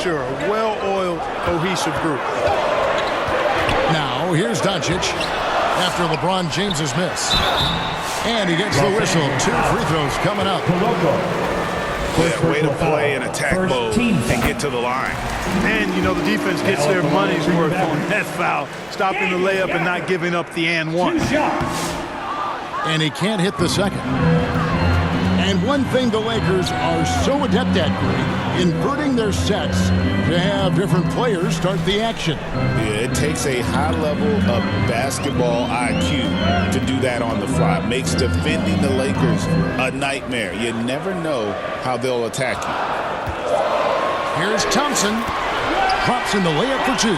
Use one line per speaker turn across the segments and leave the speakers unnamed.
sure. A well-oiled, cohesive group.
Now, here's Doncic after LeBron James's miss. And he gets the whistle. 2 free throws coming up.
Yeah, way to play in attack mode and get to the line.
And, you know, the defense gets their money's worth on that foul. Stopping the layup and not giving up the and one.
And he can't hit the second. And one thing the Lakers are so adept at, Greg, inverting their sets to have different players start the action.
Yeah, it takes a high level of basketball IQ to do that on the fly. Makes defending the Lakers a nightmare. You never know how they'll attack you.
Here's Thompson. Drops in the layup for 2.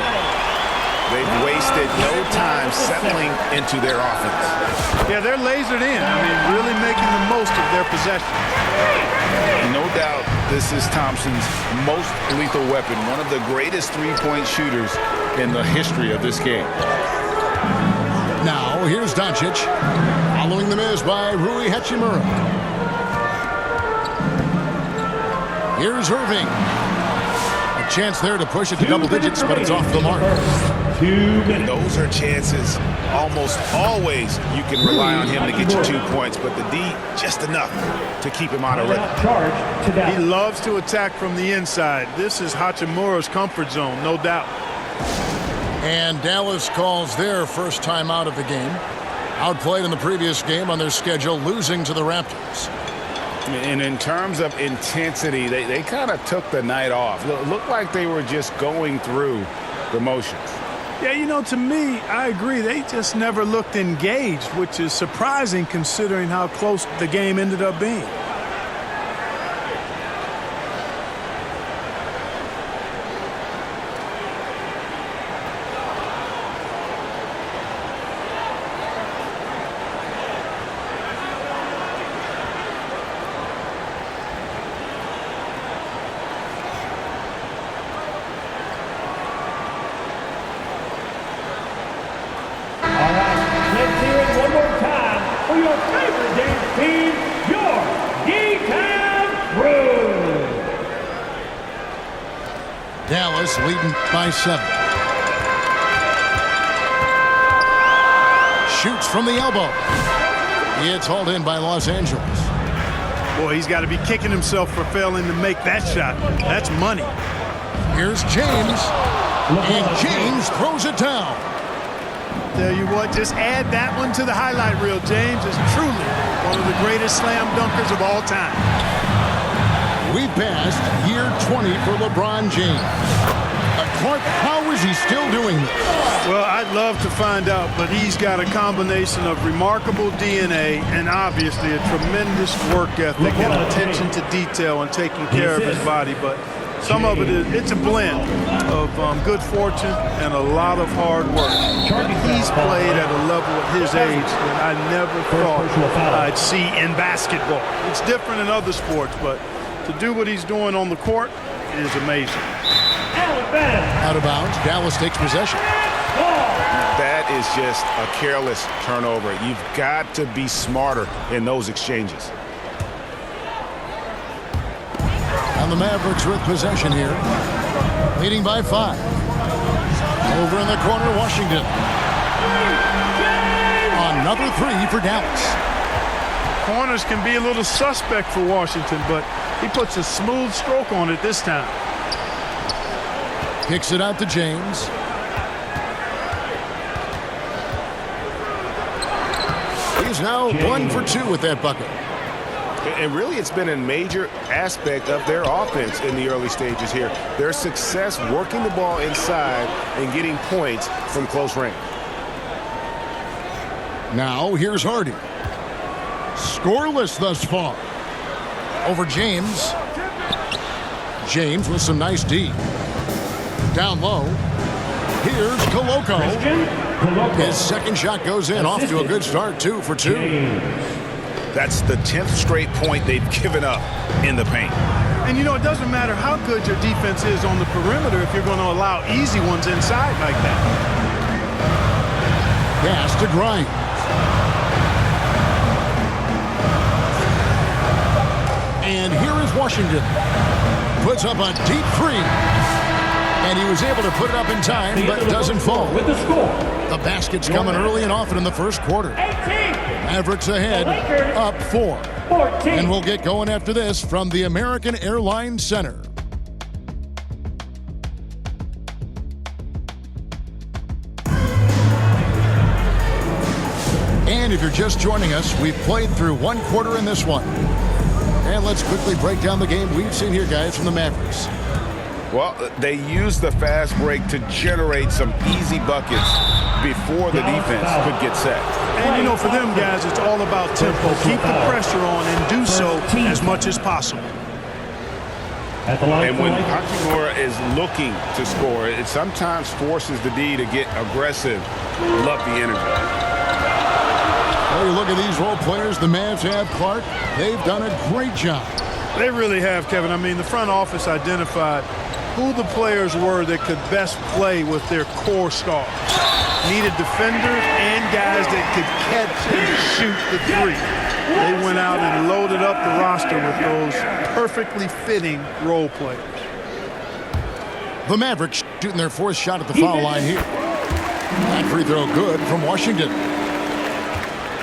They've wasted no time settling into their offense.
Yeah, they're lasered in. I mean, really making the most of their possession.
No doubt this is Thompson's most lethal weapon. One of the greatest three-point shooters in the history of this game.
Now, here's Doncic. Following the miss by Rui Hachimura. Here's Irving. A chance there to push it to double digits, but it's off the mark.
And those are chances almost always you can rely on him to get you 2 points, but the D just enough to keep him out of rhythm.
He loves to attack from the inside. This is Hachimura's comfort zone, no doubt.
And Dallas calls their first time out of the game. Outplayed in the previous game on their schedule, losing to the Raptors.
And in terms of intensity, they kind of took the night off. Looked like they were just going through the motions.
Yeah, you know, to me, I agree. They just never looked engaged, which is surprising considering how close the game ended up being.
Dallas leading by 7. Shoots from the elbow. It's hauled in by Los Angeles.
Boy, he's got to be kicking himself for failing to make that shot. That's money.
Here's James. And James throws it down.
Tell you what, just add that one to the highlight reel. James is truly one of the greatest slam dunkers of all time.
We passed year 20 for LeBron James. Clark, how is he still doing this?
Well, I'd love to find out, but he's got a combination of remarkable DNA and obviously a tremendous work ethic and attention to detail and taking care of his body. But some of it's a blend of good fortune and a lot of hard work. He's played at a level at his age that I never thought I'd see in basketball. It's different in other sports, but to do what he's doing on the court is amazing.
Out of bounds. Dallas takes possession.
That is just a careless turnover. You've got to be smarter in those exchanges.
And the Mavericks with possession here. Leading by 5. Over in the corner, Washington. Another 3 for Dallas.
Corners can be a little suspect for Washington, but he puts a smooth stroke on it this time.
Kicks it out to James. He's now 1 for 2 with that bucket.
And really, it's been a major aspect of their offense in the early stages here. Their success working the ball inside and getting points from close range.
Now, here's Hardy. Scoreless thus far. Over James. James with some nice D. Down low. Here's Koloko. His second shot goes in. Off to a good start. 2 for 2.
That's the 10th straight point they've given up in the paint.
And, you know, it doesn't matter how good your defense is on the perimeter if you're going to allow easy ones inside like that.
Pass to Grimes. And here is Washington. Puts up a deep 3. was able to put it up in time, but doesn't fall.
With the score.
The basket's coming early and often in the first quarter.
18.
Mavericks ahead, up 4.
14.
And we'll get going after this from the American Airlines Center. And if you're just joining us, we've played through one quarter in this one. And let's quickly break down the game we've seen here, guys, from the Mavericks.
Well, they used the fast break to generate some easy buckets before the defense could get set.
And, you know, for them guys, it's all about tempo. Keep the pressure on and do so as much as possible.
At the line
And when Hachimura is looking to score, it sometimes forces the D to get aggressive. Love the energy.
Well, you look at these role players the Mavs have, Clark. They've done a great job.
They really have, Kevin. I mean, the front office identified who the players were that could best play with their core stars. Needed defenders and guys that could catch and shoot the three. They went out and loaded up the roster with those perfectly fitting role players.
The Mavericks shooting their fourth shot at the foul line here. That free throw good from Washington.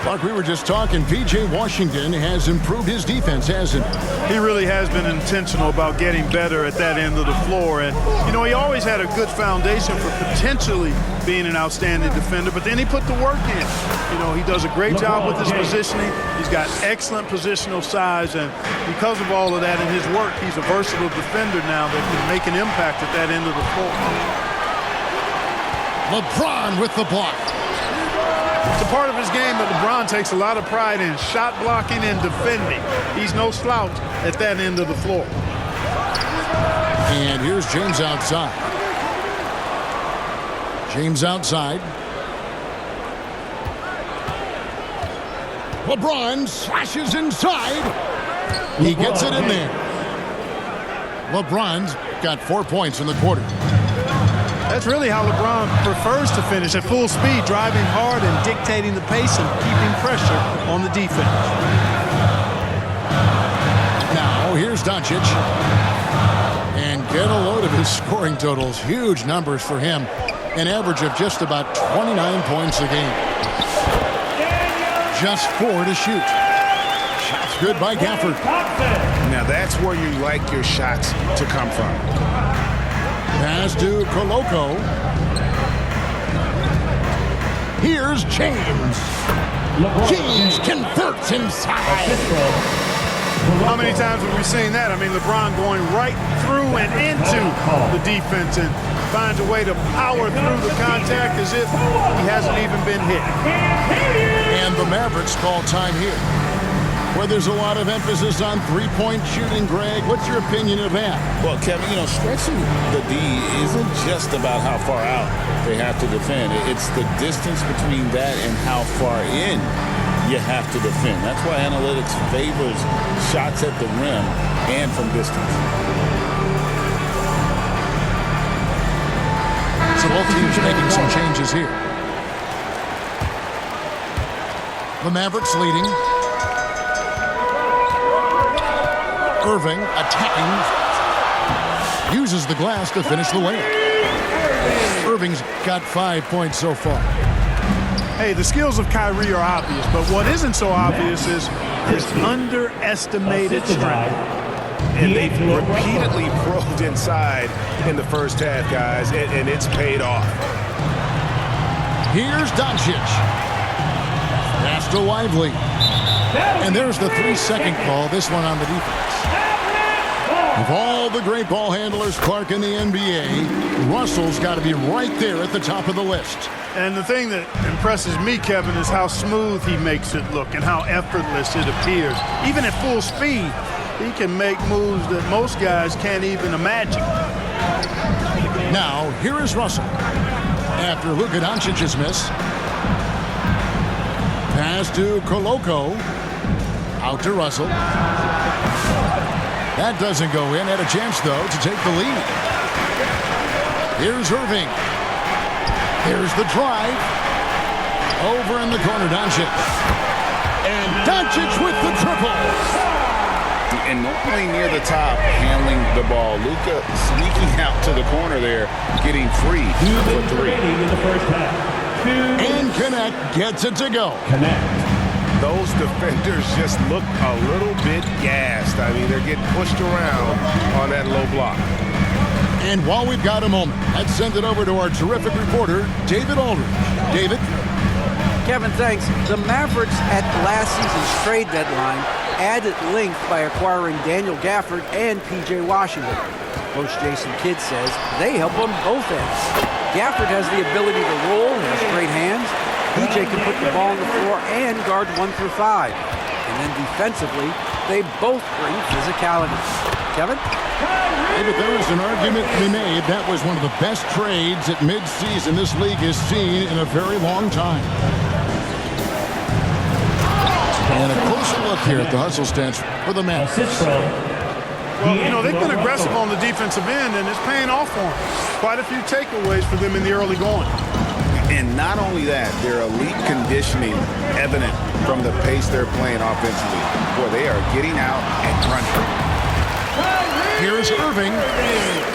Clark, we were just talking, P.J. Washington has improved his defense, hasn't he?
He really has been intentional about getting better at that end of the floor. And, you know, he always had a good foundation for potentially being an outstanding defender, but then he put the work in. You know, he does a great job with his positioning. He's got excellent positional size, and because of all of that in his work, he's a versatile defender now that can make an impact at that end of the floor.
LeBron with the block.
It's a part of his game that LeBron takes a lot of pride in, shot blocking and defending. He's no slouch at that end of the floor.
And here's James outside. James outside. LeBron slashes inside. He gets it in there. LeBron's got 4 points in the quarter.
That's really how LeBron prefers to finish, at full speed, driving hard and dictating the pace and keeping pressure on the defense.
Now, here's Doncic. And get a load of his scoring totals. Huge numbers for him. An average of just about 29 points a game. Just 4 to shoot. Shots good by Gafford.
Now that's where you like your shots to come from.
Pass to Koloko. Here's James. James converts inside.
How many times have we seen that? I mean, LeBron going right through and into the defense and finds a way to power through the contact as if he hasn't even been hit.
And the Mavericks call time here, where there's a lot of emphasis on three-point shooting. Greg, what's your opinion of that?
Well, Kevin, you know, stretching the D isn't just about how far out they have to defend. It's the distance between that and how far in you have to defend. That's why analytics favors shots at the rim and from distance.
So both teams making some changes here. The Mavericks leading. Irving attacking. Uses the glass to finish the layup. Irving's got 5 points so far.
Hey, the skills of Kyrie are obvious, but what isn't so obvious is his underestimated strength.
And they've repeatedly probed inside in the first half, guys, and it's paid off.
Here's Doncic. Pass to Lively. And there's the 3-second call, this one on the defense. Of all the great ball handlers, Clark, in the NBA, Russell's got to be right there at the top of the list.
And the thing that impresses me, Kevin, is how smooth he makes it look and how effortless it appears. Even at full speed, he can make moves that most guys can't even imagine.
Now, here is Russell. After Luka Doncic's miss. Pass to Koloko. Out to Russell. That doesn't go in. Had a chance, though, to take the lead. Here's Irving. Here's the drive. Over in the corner, Doncic. And Doncic with the triple.
And normally near the top, handling the ball. Luka sneaking out to the corner there, getting free for three.
In the first half.
And Connect gets it to go.
Connect.
Those defenders just look a little bit gassed. I mean, they're getting pushed around on that low block.
And while we've got a moment, let's send it over to our terrific reporter, David Aldridge. David?
Kevin, thanks. The Mavericks at last season's trade deadline added length by acquiring Daniel Gafford and P.J. Washington. Coach Jason Kidd says they help on both ends. Gafford has the ability to roll, has great hands. P.J. can put the ball on the floor and guard 1 through 5. And then defensively, they both bring physicality. Kevin?
David, there is an argument to be made. That was one of the best trades at midseason this league has seen in a very long time. And a closer look here at the hustle stats for the Mavericks.
Well, you know, they've been aggressive on the defensive end, and it's paying off for them. Quite a few takeaways for them in the early going.
And not only that, their elite conditioning evident from the pace they're playing offensively. Boy, they are getting out and running.
Here's Irving.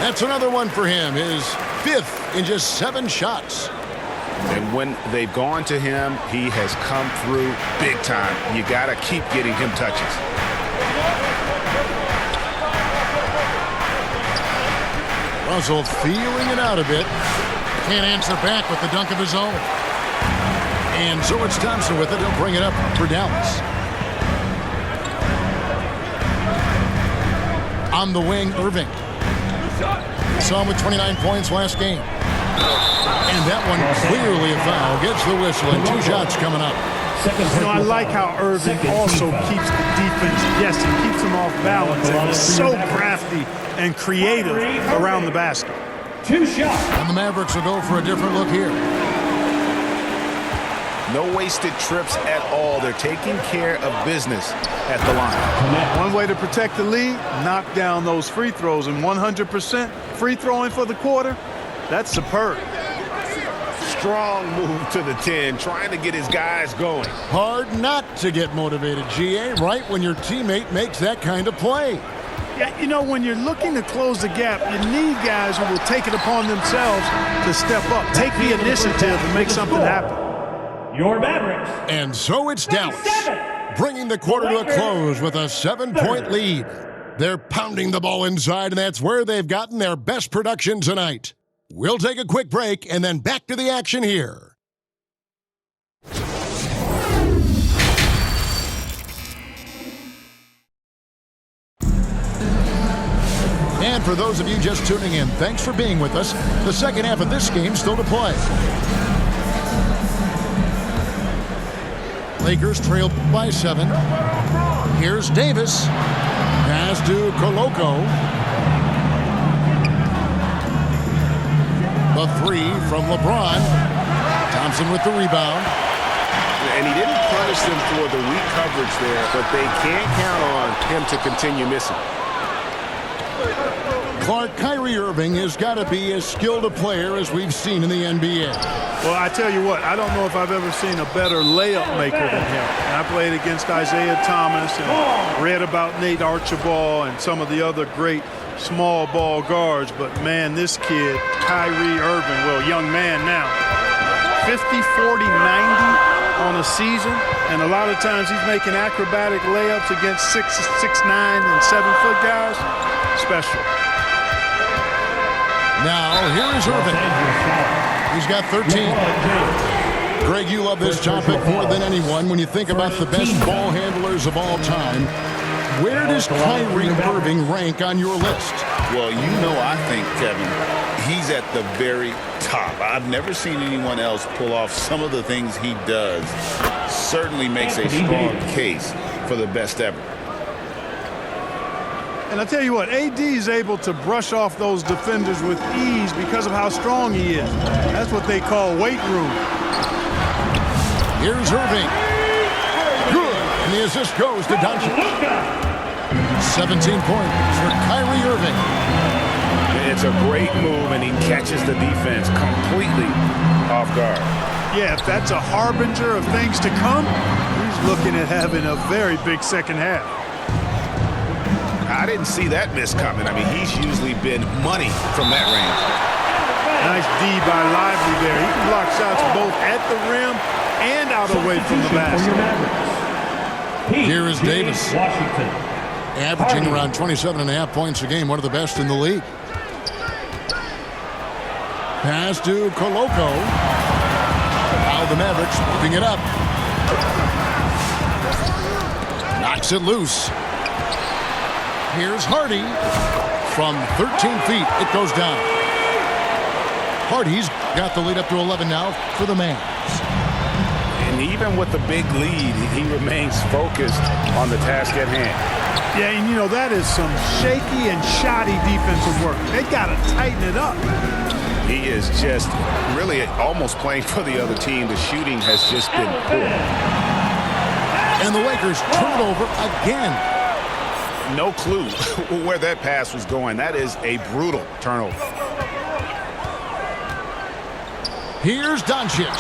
That's another one for him. His 5th in just 7 shots.
And when they've gone to him, he has come through big time. You got to keep getting him touches.
Russell feeling it out a bit. Can't answer back with the dunk of his own. And so it's Thompson with it. He'll bring it up for Dallas. On the wing, Irving. Saw him with 29 points last game. And that one clearly a foul. Gets the whistle and 2 shots coming up.
You know, I like how Irving also keeps the defense guessing, keeps them off balance, and he's so crafty and creative around the basket.
2 shots.
And the Mavericks will go for a different look here.
No wasted trips at all. They're taking care of business at the line.
One way to protect the lead, knock down those free throws, and 100% free throwing for the quarter, that's superb.
Strong move to the 10, trying to get his guys going.
Hard not to get motivated, GA, right when your teammate makes that kind of play.
Yeah, you know, when you're looking to close the gap, you need guys who will take it upon themselves to step up, take the initiative and make something happen.
Your Mavericks.
And so it's Dallas, bringing the quarter to a close with a 7-point lead. They're pounding the ball inside, and that's where they've gotten their best production tonight. We'll take a quick break and then back to the action here. And for those of you just tuning in, thanks for being with us. The second half of this game still to play. Lakers trailed by 7. Here's Davis. Pass to Koloko. The 3 from LeBron. Thompson with the rebound.
And he didn't punish them for the weak coverage there, but they can't count on him to continue missing.
Clark, Kyrie Irving has got to be as skilled a player as we've seen in the NBA.
Well, I tell you what, I don't know if I've ever seen a better layup maker than him. And I played against Isaiah Thomas and read about Nate Archibald and some of the other great small ball guards. But, man, this kid, Kyrie Irving, well, young man now, 50, 40, 90 on a season. And a lot of times he's making acrobatic layups against 6'9", and 7-foot guys. Special.
Now, here is Irving. He's got 13. Greg, you love this topic more than anyone when you think about the best ball handlers of all time. Where does Kyrie Irving rank on your list?
Well, you know, I think, Kevin, he's at the very top. I've never seen anyone else pull off some of the things he does. Certainly makes a strong case for the best ever.
And I tell you what, AD is able to brush off those defenders with ease because of how strong he is. That's what they call weight room.
Here's Irving. Good. And the assist goes to Doncic. 17 points for Kyrie Irving.
It's a great move, and he catches the defense completely off guard.
Yeah, if that's a harbinger of things to come, he's looking at having a very big second half.
I didn't see that miss coming. I mean, he's usually been money from that range.
Nice D by Lively there. He can block shots both at the rim and out away from the basket.
Here is Davis.
Washington.
Averaging around 27.5 points a game, one of the best in the league. Pass to Koloko. Now the Mavericks moving it up. Knocks it loose. Here's Hardy. From 13 feet, it goes down. Hardy's got the lead up to 11 now for the Mavs.
And even with the big lead, he remains focused on the task at hand.
Yeah, and you know, that is some shaky and shoddy defensive work. They got to tighten it up.
He is just really almost playing for the other team. The shooting has just been poor.
And the Lakers turn it over again.
No clue where that pass was going. That is a brutal turnover.
Here's Doncic.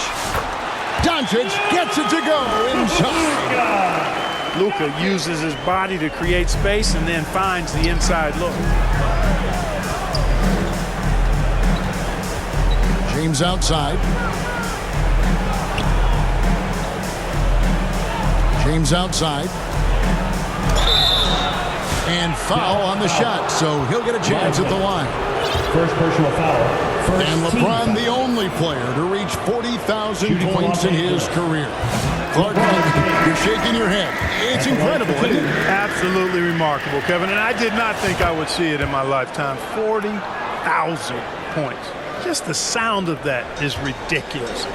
Doncic gets it to go inside.
Luka uses his body to create space and then finds the inside look.
James outside. James outside. And foul on the shot, so he'll get a chance at the line.
First personal foul.
And LeBron, the only player to reach 40,000 points in his career. Clark, you're shaking your head. It's incredible, isn't it?
Absolutely remarkable, Kevin. And I did not think I would see it in my lifetime. 40,000 points. Just the sound of that is ridiculous.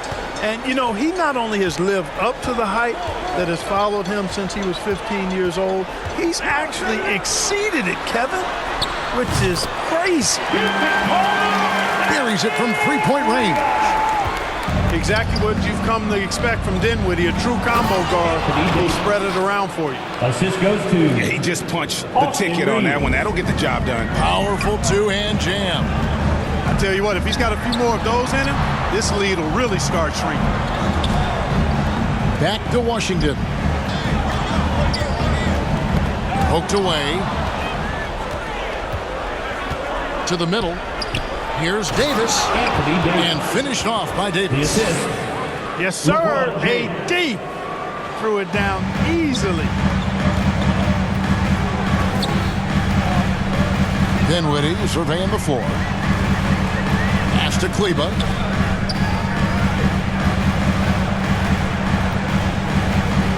And, you know, he not only has lived up to the hype that has followed him since he was 15 years old, he's actually exceeded it, Kevin, which is crazy.
Buries it from three-point range.
Exactly what you've come to expect from Dinwiddie, a true combo guard who'll spread it around for you.
Assist goes to.
Yeah, he just punched the ticket on that one. That'll get the job done.
Powerful two-hand jam.
I tell you what, if he's got a few more of those in him, this lead will really start shrinking.
Back to Washington. Poked away. To the middle. Here's Davis. And finished off by Davis.
Yes, sir. AD threw it down easily.
Dinwiddie surveying the floor. Pass to Kleba.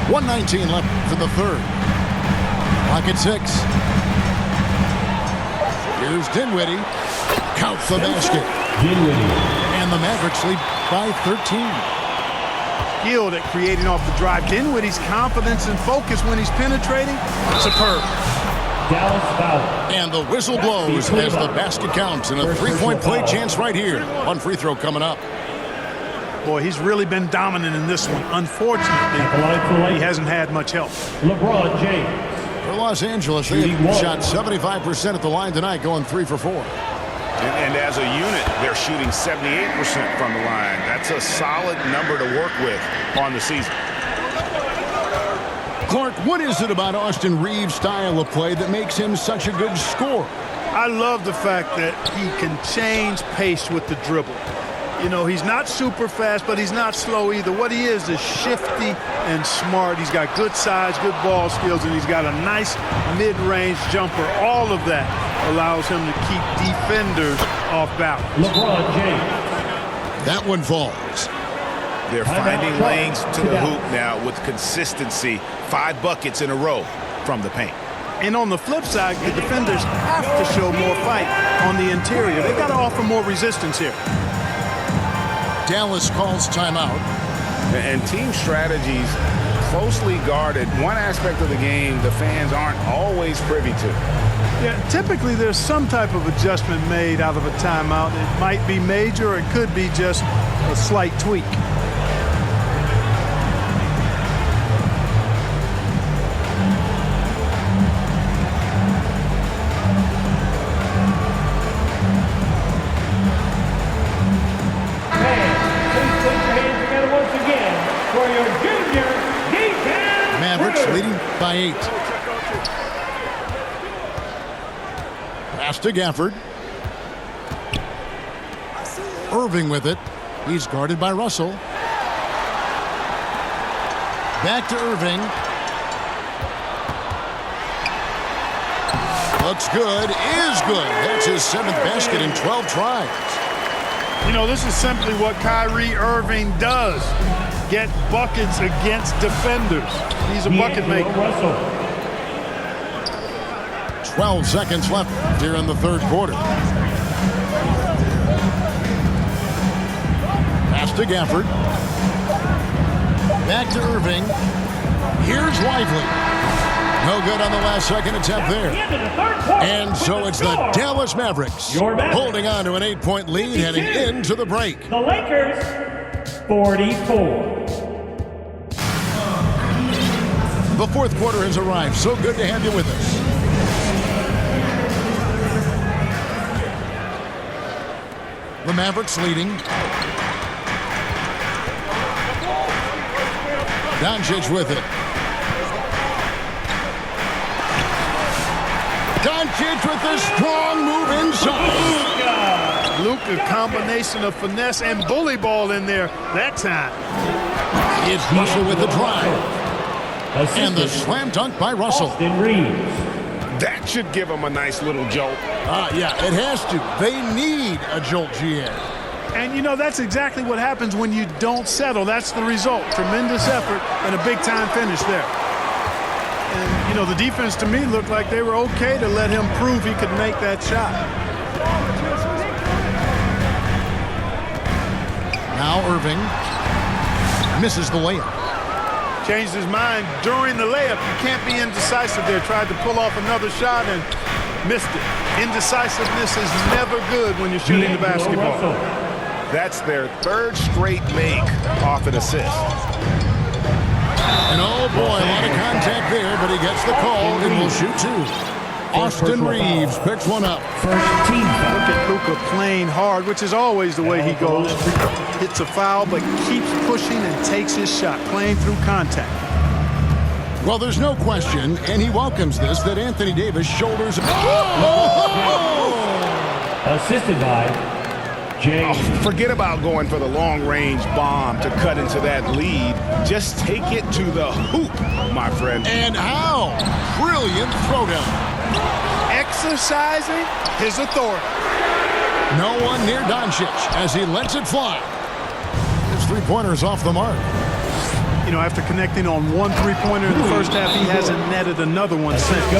.119 left for the third. Clock at 6. Here's Dinwiddie. Count the basket.
Dinwiddie.
And the Mavericks lead by 13.
Skilled at creating off the drive. Dinwiddie's confidence and focus when he's penetrating, superb.
Dallas foul.
And the whistle blows as the basket counts, and a three-point play chance right here. One free throw coming up.
Boy, he's really been dominant in this one. Unfortunately, he hasn't had much help.
LeBron James.
For Los Angeles, they have shot 75% at the line tonight, going 3 for 4.
And as a unit, they're shooting 78% from the line. That's a solid number to work with on the season.
Clark, what is it about Austin Reeves' style of play that makes him such a good scorer?
I love the fact that he can change pace with the dribble. You know, he's not super fast, but he's not slow either. What he is shifty and smart. He's got good size, good ball skills, and he's got a nice mid-range jumper. All of that allows him to keep defenders off balance.
LeBron James.
That one falls.
They're finding lanes to the hoop now with consistency. 5 buckets in a row from the paint.
And on the flip side, the defenders have to show more fight on the interior. They've got to offer more resistance here.
Dallas calls timeout.
And team strategies closely guarded. One aspect of the game the fans aren't always privy to.
Yeah, typically there's some type of adjustment made out of a timeout. It might be major, or it could be just a slight tweak.
Mavericks leading by 8. Pass to Gafford. Irving with it. He's guarded by Russell. Back to Irving. Looks good. Is good. That's his 7th basket in 12 tries.
You know, this is simply what Kyrie Irving does. Get buckets against defenders. He's a bucket maker.
12 seconds left here in the third quarter. Pass to Gafford. Back to Irving. Here's Lively. No good on the last second attempt there. And so it's the Dallas Mavericks holding on to an 8-point lead heading into the break.
The Lakers, 44.
The fourth quarter has arrived. So good to have you with us. The Mavericks leading. Doncic with it. Doncic with the strong move inside.
Luka, combination of finesse and bully ball in there that time.
It's Russell with the drive. And the slam dunk by Russell.
That should give him a nice little jolt.
Yeah, it has to. They need a jolt, GA.
And, you know, that's exactly what happens when you don't settle. That's the result. Tremendous effort and a big-time finish there. And, you know, the defense to me looked like they were okay to let him prove he could make that shot.
Now Irving misses the layup.
Changed his mind during the layup. You can't be indecisive there. Tried to pull off another shot and missed it. Indecisiveness is never good when you're shooting the basketball.
That's their 3rd straight make off an assist.
And oh boy, a lot of contact there, but he gets the call and will shoot 2. Austin Reeves picks one up.
Look at Luka playing hard, which is always the way he goes. Hits a foul, but keeps pushing and takes his shot, playing through contact.
Well, there's no question, and he welcomes this, that Anthony Davis shoulders.
Assisted by James.
Forget about going for the long-range bomb to cut into that lead. Just take it to the hoop, my friend.
And how? Brilliant throwdown.
Exercising his authority.
No one near Doncic as he lets it fly. His three-pointer's off the mark.
You know, after connecting on one three-pointer in the first half, he hasn't netted another one since.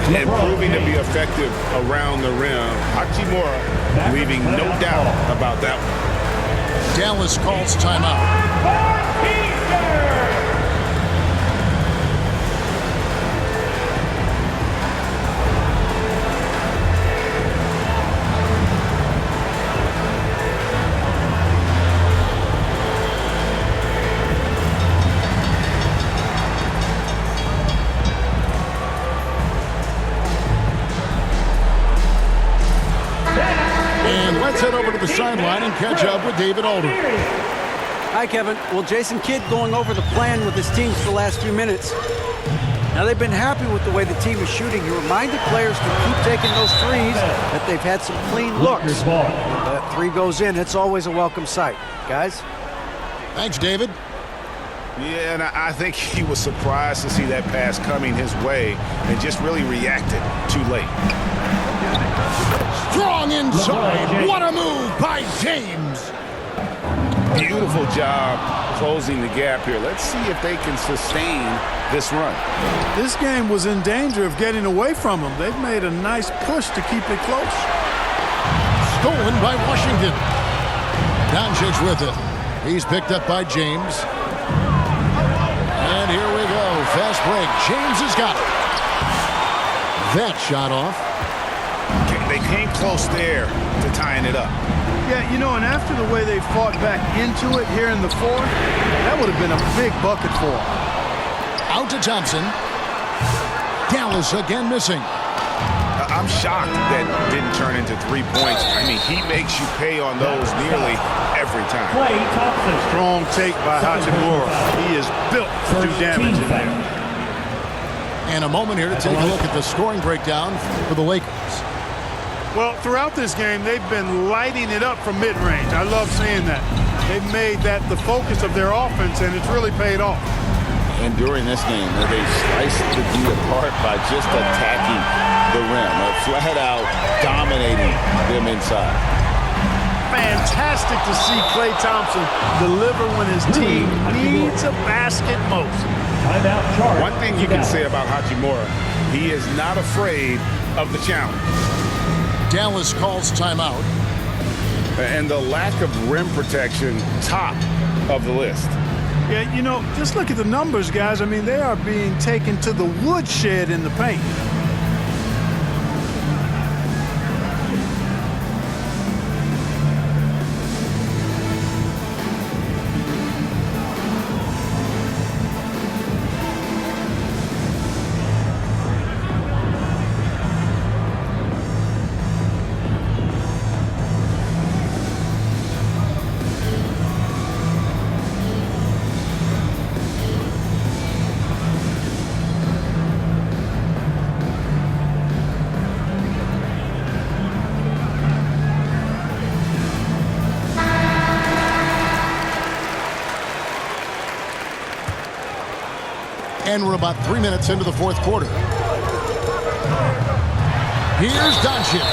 And proving to be effective around the rim. Hachimura leaving no doubt about that one.
Dallas calls timeout. Let's head over to the sideline and catch up with David Alder.
Hi, Kevin. Well, Jason Kidd going over the plan with his teams for the last few minutes. Now, they've been happy with the way the team is shooting. He reminded players to keep taking those threes, that they've had some clean looks. When that 3 goes in, it's always a welcome sight. Guys?
Thanks, David.
Yeah, and I think he was surprised to see that pass coming his way and just really reacted too late.
Strong inside. What a move by James.
Beautiful job closing the gap here. Let's see if they can sustain this run.
This game was in danger of getting away from them. They've made a nice push to keep it close.
Stolen by Washington. Doncic with it. He's picked up by James. And here we go. Fast break. James has got it. That shot off.
They came close there to tying it up.
Yeah, you know, and after the way they fought back into it here in the fourth, that would have been a big bucket for them.
Out to Thompson. Dallas again missing.
I'm shocked that didn't turn into 3 points. I mean, he makes you pay on those nearly every time.
Klay Thompson.
Strong take by Hachimura. He is built to do damage in there.
And a moment here to take a look at the scoring breakdown for the Lakers.
Well, throughout this game, they've been lighting it up from mid-range. I love seeing that. They've made that the focus of their offense, and it's really paid off.
And during this game, they sliced the D apart by just attacking the rim, flat out dominating them inside.
Fantastic to see Klay Thompson deliver when his team needs a basket most.
Timeout charge.
One thing you can say about Hachimura, he is not afraid of the challenge.
Dallas calls timeout.
And the lack of rim protection, top of the list.
Yeah, you know, just look at the numbers, guys. I mean, they are being taken to the woodshed in the paint.
And we're about 3 minutes into the fourth quarter. Here's Doncic.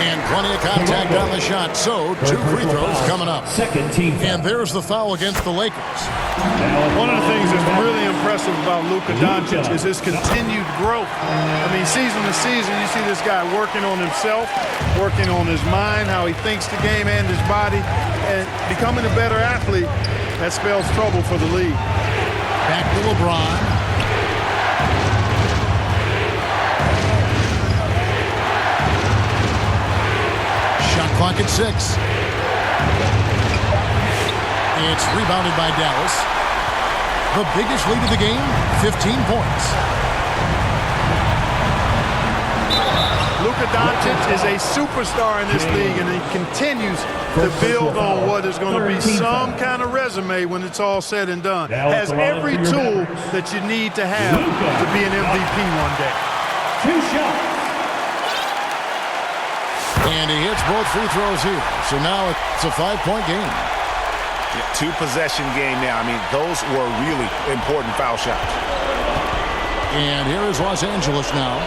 And plenty of contact on the shot. So, 2 free throws coming up.
Second team.
And there's the foul against the Lakers.
One of the things that's really impressive about Luka Doncic is his continued growth. I mean, season to season, you see this guy working on himself, working on his mind, how he thinks the game and his body, and becoming a better athlete. That spells trouble for the league.
Back to LeBron. Shot clock at 6. It's rebounded by Dallas. The biggest lead of the game, 15 points.
Luka Doncic is a superstar in this league, and he continues to build on what is going to be some kind of resume when it's all said and done. Has every tool that you need to have to be an MVP one day.
2 shots.
And he hits both free throws here. So now it's a 5-point game.
2-possession game now. I mean, those were really important foul shots.
And here is Los Angeles now.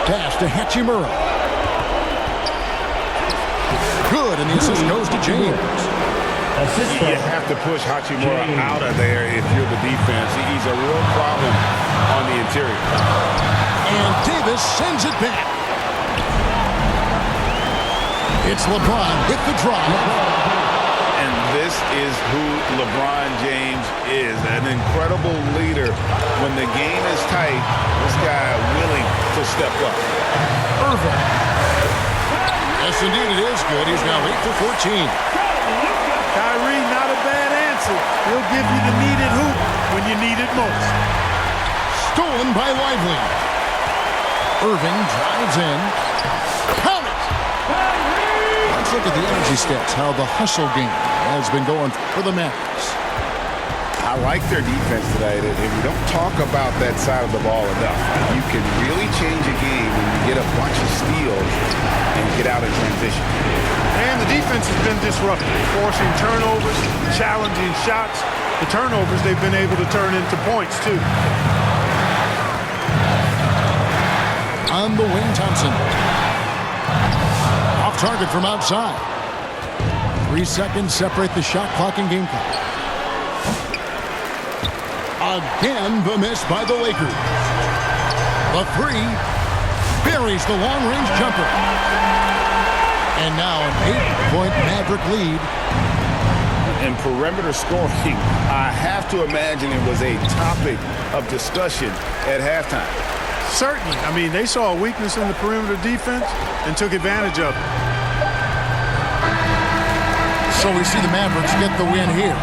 Pass to Hachimura. Good, and the assist goes to James.
You have to push Hachimura out of there if you're the defense. He's a real problem on the interior.
And Davis sends it back. It's LeBron with the drive.
And this is who LeBron James is, an incredible leader. When the game is tight, this guy willing to step up.
Irving. Yes, indeed, it is good. He's now 8 for 14.
Kyrie, not a bad answer. He'll give you the needed hoop when you need it most.
Stolen by Lively. Irving drives in. Count it! Let's look at the energy stats, how the hustle game has been going for the Mavericks.
I like their defense today, and we don't talk about that side of the ball enough. You can really change a game when you get a bunch of steals and get out in transition.
And the defense has been disruptive, forcing turnovers, challenging shots. The turnovers they've been able to turn into points, too.
On the wing, Thompson. Off target from outside. 3 seconds separate the shot clock and game clock. Again, the miss by the Lakers. The 3 buries the long-range jumper. And now an 8-point Maverick lead.
And perimeter scoring, I have to imagine it was a topic of discussion at halftime.
Certainly. I mean, they saw a weakness in the perimeter defense and took advantage of it.
So we see the Mavericks get the win here.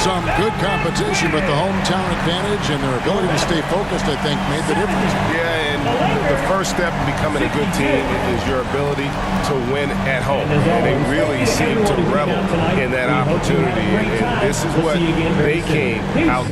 Some good competition, but the hometown advantage and their ability to stay focused, I think, made the difference.
Yeah, and the first step in becoming a good team is your ability to win at home. And they really seem to revel in that opportunity. And this is what they came out